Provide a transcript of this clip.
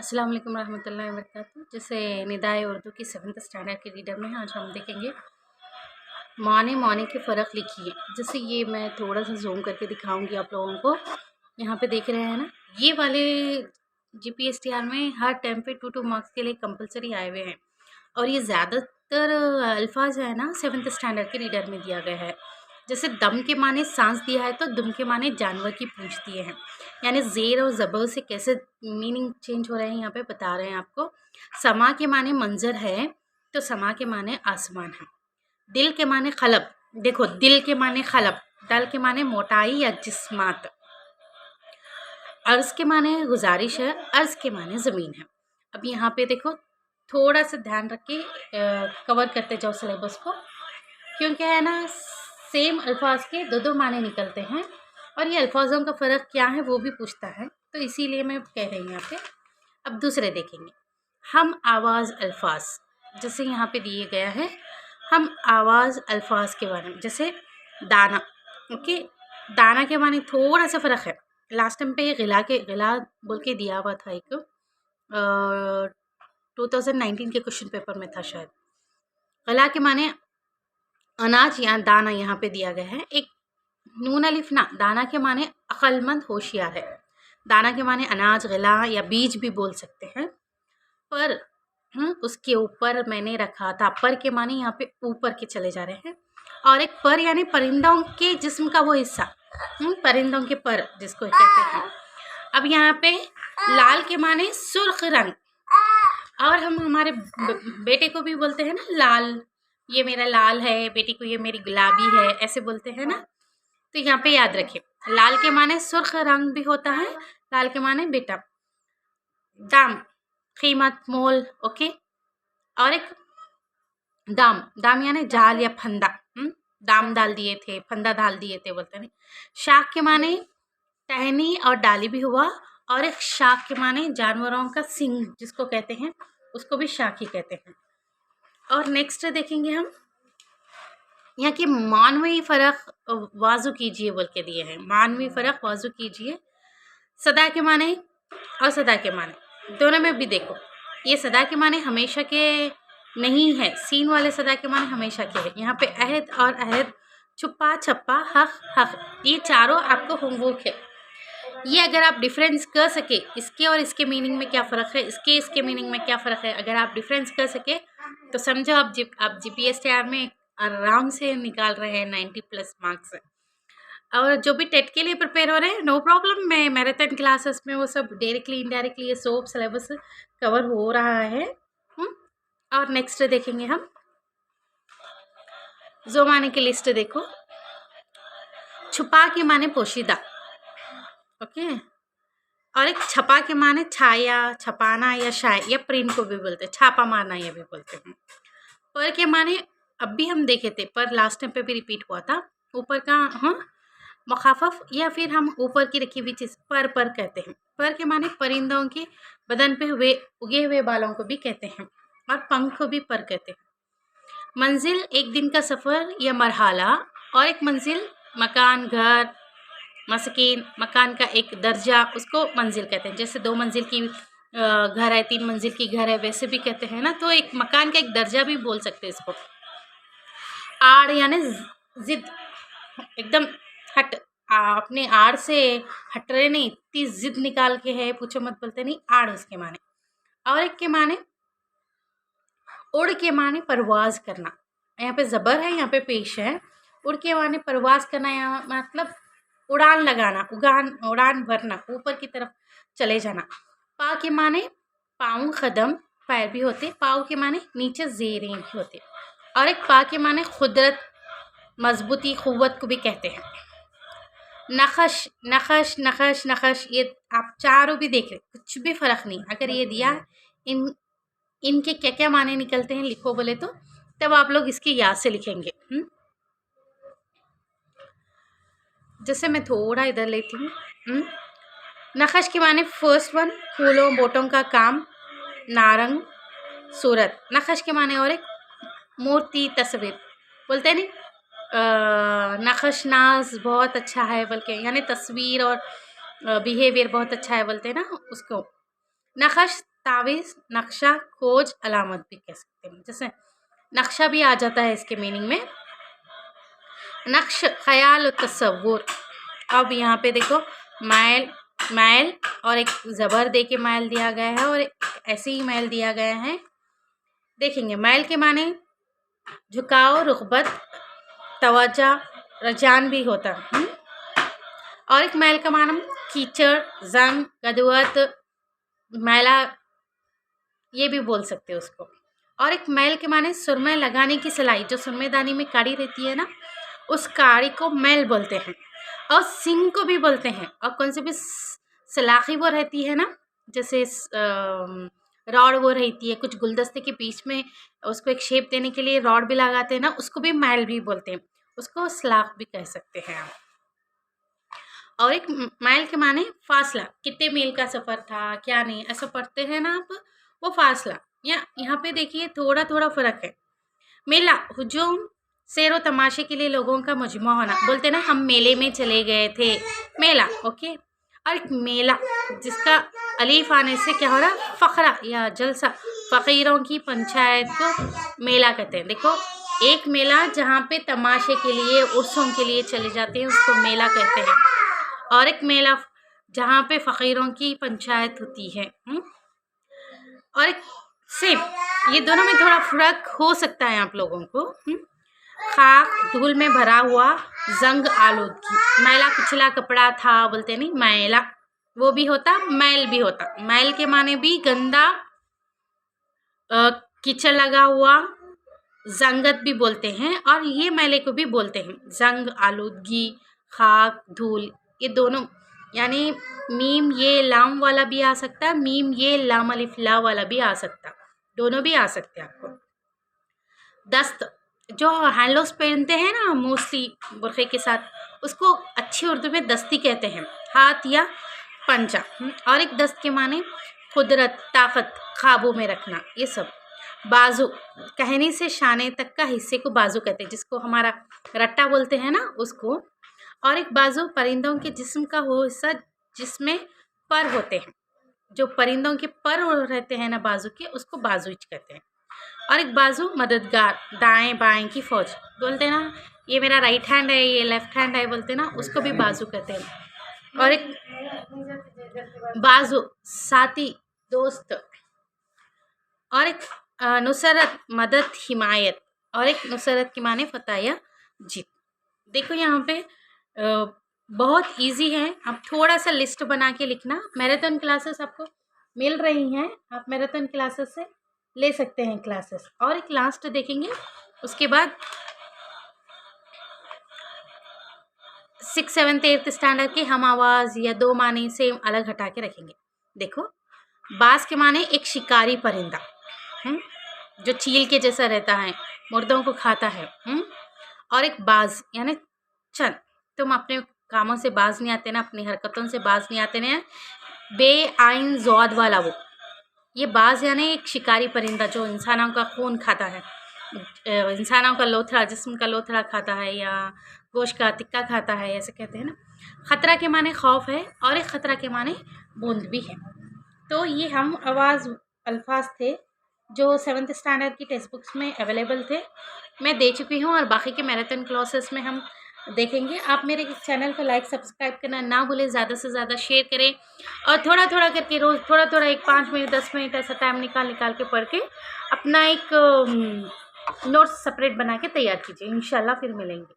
अस्सलाम वालेकुम रहमतुल्लाहि व बरकातहू। जैसे निदाए उर्दू की 7th स्टैंडर्ड के रीडर में आज हम देखेंगे माने माने के फ़र्क लिखिए। जैसे ये मैं थोड़ा सा जूम करके दिखाऊंगी आप लोगों को। यहाँ पे देख रहे हैं ना, ये वाले जीपीएसटीआर में हर टर्म पे 2 मार्क्स के लिए कंपलसरी आए हुए हैं और ये ज़्यादातर अल्फाज है ना 7th स्टैंडर्ड के रीडर में दिया गया है। जैसे दम के माने सांस दिया है तो दुम के माने जानवर की पूंछ दिए हैं, यानी ज़ेर और ज़बर से कैसे मीनिंग चेंज हो रहे हैं यहाँ पे बता रहे हैं आपको। समा के माने मंजर है तो समा के माने आसमान है। दिल के माने खलब, देखो दिल के माने खलब, दल के माने मोटाई या जिस्मात। अर्ज़ के माने गुजारिश है, अर्ज़ के माने ज़मीन है। अब यहाँ पे देखो थोड़ा सा ध्यान रख के कवर करते जाओ सिलेबस को, क्योंकि है ना सेम अल्फाज के दो माने निकलते हैं और ये अल्फाजों का फ़र्क क्या है वो भी पूछता है, तो इसीलिए मैं कह रही हूँ यहाँ पे। अब दूसरे देखेंगे, हम आवाज़ अल्फाज, जैसे यहाँ पे दिए गया है हम आवाज़ अल्फाज के बारे में। जैसे दाना, ओके, दाना के माने थोड़ा सा फ़र्क है। लास्ट टाइम पे गिला बोल के दिया हुआ था, एक 2019 के क्वेश्चन पेपर में था शायद। गला के माने अनाज या दाना यहाँ पे दिया गया है। एक नून अलिफ ना, दाना के माने अक्लमंद होशियार है। दाना के माने अनाज, गला या बीज भी बोल सकते हैं। पर उसके ऊपर मैंने रखा था, पर के माने यहाँ पे ऊपर के चले जा रहे हैं। और एक पर यानी परिंदों के जिस्म का वो हिस्सा, परिंदों के पर जिसको कहते हैं। अब यहाँ पे लाल के माने सुर्ख रंग, और हम हमारे बेटे को भी बोलते हैं ना लाल, ये मेरा लाल है, बेटी को ये मेरी गुलाबी है, ऐसे बोलते हैं ना। तो यहाँ पे याद रखिए, लाल के माने सुर्ख रंग भी होता है, लाल के माने बेटा। दाम कीमत, मोल, ओके। और एक दाम यानी जाल या फंदा, दाम डाल दिए थे, फंदा डाल दिए थे बोलते हैं। शाख के माने टहनी और डाली भी हुआ, और एक शाख के माने जानवरों का सिंग जिसको कहते हैं, उसको भी शाख ही कहते हैं। और नेक्स्ट देखेंगे हम यहाँ की मानवी फ़र्क वाजू कीजिए बोल के दिए हैं। मानवी फ़र्क वाजू कीजिए। सदा के माने और सदा के माने दोनों में भी देखो, ये सदा के माने हमेशा के नहीं है, सीन वाले सदा के माने हमेशा के है। यहाँ पे अहद और अहद, छुपा छप्पा, हक हक, ये चारों आपको होमवर्क है। ये अगर आप डिफरेंस कर सके, इसके और इसके मीनिंग में क्या फ़र्क है, इसके मीनिंग में क्या फ़र्क है, अगर आप डिफरेंस कर सके तो समझो आप जीपीएसटीआर में आराम से निकाल रहे हैं 90+ मार्क्स। और जो भी टेट के लिए प्रिपेयर हो रहे हैं, नो प्रॉब्लम, मैं मैराथन क्लासेस में वो सब डायरेक्टली इनडायरेक्टली ये सब सिलेबस कवर हो रहा है। और नेक्स्ट देखेंगे हम जो माने की लिस्ट। देखो छुपा के माने पोशीदा, ओके। और एक छपा के माने छाया, छपाना या शाय या प्रिंट को भी बोलते हैं, छापा मारना ये भी बोलते हैं। पर के माने अब भी हम देखे थे, पर लास्ट टाइम पे भी रिपीट हुआ था, ऊपर का मुखाफफ, या फिर हम ऊपर की रखी हुई चीज़ पर कहते हैं। पर के माने परिंदों के बदन पे हुए उगे हुए बालों को भी कहते हैं, और पंख को भी पर कहते हैं। मंजिल एक दिन का सफ़र या मरहाला, और एक मंजिल मकान, घर, मस्किन, मकान का एक दर्जा, उसको मंजिल कहते हैं। जैसे 2 मंजिल की घर है, 3 मंजिल की घर है, वैसे भी कहते हैं ना। तो एक मकान का एक दर्जा भी बोल सकते हैं इसको। आड़ यानी जिद, एकदम हट, अपने आड़ से हट रहे नहीं, इतनी जिद निकाल के है, पूछो मत बोलते नहीं, आड़ उसके माने। और एक के माने उड़ के माने परवाज करना, यहाँ पे ज़बर है, यहाँ पे पेश है। उड़ के माने परवाज करना, यहाँ मतलब उड़ान लगाना, उड़ान भरना, ऊपर की तरफ चले जाना। पा के माने पाँव, कदम, पैर भी होते। पाँव के माने नीचे ज़ेरें भी होते। और एक पा के माने खुदरत, मजबूती, क़ुव्वत को भी कहते हैं। नखश नखश नखश नखश, ये आप चारों भी देख रहे, कुछ भी फ़र्क नहीं। अगर ये दिया इनके क्या क्या माने निकलते हैं लिखो बोले तो, तब आप लोग इसकी याद से लिखेंगे। जैसे मैं थोड़ा इधर लेती हूँ। नखश के माने फर्स्ट वन, फूलों बोटों का काम, नारंग, सूरत। नखश के माने और एक मूर्ति, तस्वीर बोलते हैं नहीं, नखश नाज बहुत अच्छा है बल्कि, यानी तस्वीर और बिहेवियर बहुत अच्छा है बोलते हैं ना उसको। नखश तावीज़, नक्शा, खोज, अलामत भी कह सकते हैं। जैसे नक्शा भी आ जाता है इसके मीनिंग में। नक्श ख़याल और तसव्वुर। अब यहाँ पे देखो मैल, मैल और एक ज़बर दे के मैल दिया गया है और एक ऐसे ही मैल दिया गया है। देखेंगे मैल के माने झुकाव, रुग़बत, तवज्जो, रुझान भी होता है। और एक मैल का माना कीचड़, जंग, गदवत, मैला, ये भी बोल सकते हो उसको। और एक मैल के माने सुरमे लगाने की सिलाई, जो सुरमेदानी में काड़ी रहती है ना, उस काड़ी को मैल बोलते हैं। और सिंग को भी बोलते हैं। और कौन सी भी सलाखी वो रहती है ना, जैसे रॉड वो रहती है, कुछ गुलदस्ते के बीच में उसको एक शेप देने के लिए रॉड भी लगाते हैं ना, उसको भी मैल भी बोलते हैं। उसको सलाख भी कह सकते हैं आप। और एक माइल के माने फासला, कितने मील का सफ़र था, क्या नहीं, ऐसा पढ़ते हैं ना आप, वो फासला। यहाँ पे देखिए थोड़ा थोड़ा फ़र्क है। मेला, हुजूम, सैर व तमाशे के लिए लोगों का मजमा होना, बोलते ना हम मेले में चले गए थे, मेला, ओके। और एक मेला जिसका अलीफ आने से क्या हो रहा, फ़खरा या जलसा, फ़कीरों की पंचायत को मेला कहते हैं। देखो एक मेला जहाँ पे तमाशे के लिए, उर्सों के लिए चले जाते हैं, उसको मेला कहते हैं। और एक मेला जहाँ पे फ़कीरों की पंचायत होती है। और एक सेम, ये दोनों में थोड़ा फ़र्क हो सकता है आप लोगों को। खाक, धूल में भरा हुआ, जंग आलूदगी, मैला कुचला कपड़ा था, बोलते नहीं मैला, वो भी होता, मैल भी होता। मैल के माने भी गंदा, कीचड़ लगा हुआ, जंगत भी बोलते हैं। और ये मैले को भी बोलते हैं, जंग, आलूदगी, खाक, धूल, ये दोनों। यानी मीम ये लाम वाला भी आ सकता है, मीम ये लाम अलिफ ला वाला भी आ सकता, दोनों भी आ सकते हैं आपको। दस्त, जो हैंडलोस पहनते हैं ना मोस्टली बुरखे के साथ, उसको अच्छी उर्दू में दस्ती कहते हैं, हाथ या पंजा। और एक दस्त के माने कुदरत, ताकत, ख्वाबों में रखना, ये सब। बाजू, कहनी से शाने तक का हिस्से को बाजू कहते हैं, जिसको हमारा रट्टा बोलते हैं ना, उसको। और एक बाजू परिंदों के जिस्म का वो हिस्सा जिसमें पर होते हैं, जो परिंदों के पर रहते हैं ना बाजू के, उसको बाजू कहते हैं। और एक बाजू मददगार, दाएं बाएं की फौज, बोलते हैं ना ये मेरा राइट हैंड है, ये लेफ्ट हैंड है, बोलते हैं ना, उसको भी बाजू कहते हैं। और एक बाजू साथी, दोस्त। और एक नुसरत, मदद, हिमायत। और एक नुसरत के माने फतह या जीत। देखो यहाँ पे बहुत इजी है, आप थोड़ा सा लिस्ट बना के लिखना। मैराथन क्लासेस आपको मिल रही हैं, आप मैराथन क्लासेस से ले सकते हैं क्लासेस। और एक लास्ट देखेंगे, उसके बाद 6th 7th 8th स्टैंडर्ड के हम आवाज़ या दो माने सेम अलग हटा के रखेंगे। देखो बाज के माने एक शिकारी परिंदा, जो चील के जैसा रहता है, मुर्दों को खाता है। और एक बाज यानी चल, तुम अपने कामों से बाज नहीं आते ना, अपनी हरकतों से बाज नहीं आते ना, बे आइन ज़ौद वाला वो, ये बाज यानी एक शिकारी परिंदा जो इंसानों का खून खाता है, इंसानों का लोथड़ा, जिस्म का लोथड़ा खाता है, या गोश्त का टिक्का खाता है, ऐसे कहते हैं ना। ख़तरा के माने खौफ है, और एक ख़तरा के माने बूंद भी है। तो ये हम आवाज़ अल्फाज थे जो 7th स्टैंडर्ड की टेक्स्ट बुक्स में अवेलेबल थे, मैं दे चुकी हूँ, और बाकी के मैराथन क्लासेस में हम देखेंगे। आप मेरे चैनल को लाइक सब्सक्राइब करना ना भूलें, ज़्यादा से ज़्यादा शेयर करें, और थोड़ा थोड़ा करके रोज़ थोड़ा थोड़ा एक 5 मिनट 10 मिनट ऐसा टाइम निकाल के पढ़ के अपना एक नोट्स सेपरेट बना के तैयार कीजिए। इंशाल्लाह फिर मिलेंगे।